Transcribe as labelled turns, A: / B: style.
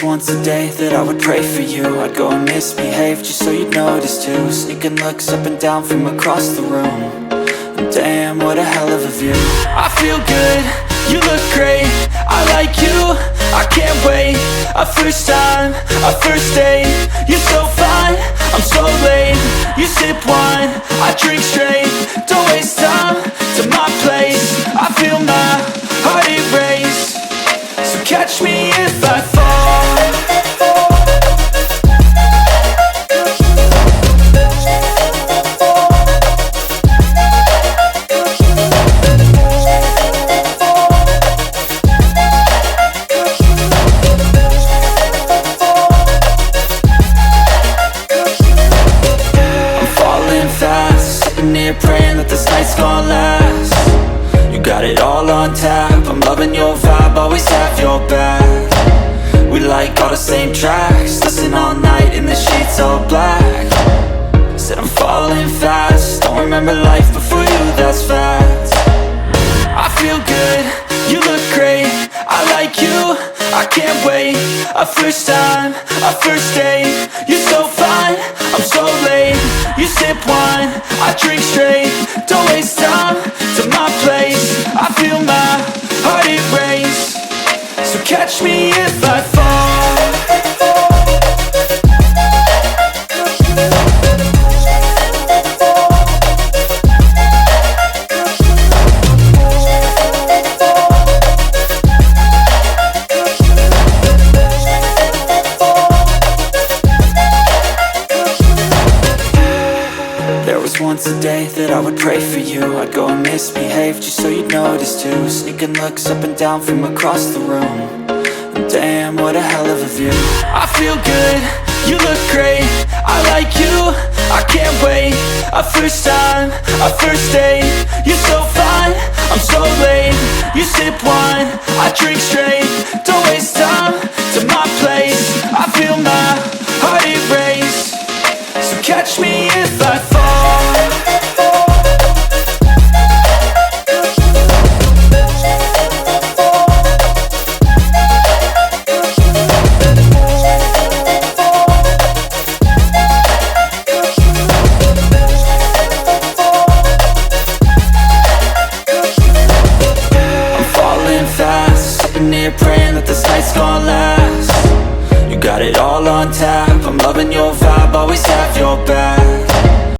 A: once a day that I would pray for you. I'd go and misbehave just so you'd notice too. Sneaking looks up and down from across the room. And damn, what a hell of a view. I feel good, you look great, I like you, I can't wait. A first time, a first date. You're so fine, I'm so late. You sip wine, I drink straight. Don't waste time to my place. I feel my heart erase. So catch me if I fall. Praying that this night's gonna last. You got it all on tap, I'm loving your vibe, always have your back. We like all the same tracks, listen all night in the sheets all black. Said I'm falling fast, don't remember life before you, that's fact. I feel good, you look great, I like you, I can't wait. A first time, a first date. You're so fine, I'm so late. You sip wine, I drink straight. Don't waste time to my place. I feel my heart erase. So catch me if I fall. Once a day that I would pray for you. I'd go and misbehave just so you'd notice too. Sneaking looks up and down from across the room. And damn, what a hell of a view. I feel good, you look great, I like you, I can't wait. A first time, a first date. You're so fine, I'm so late. You sip wine, I drink straight. Don't waste time to my place. I feel my heart erase. So catch me if I fall.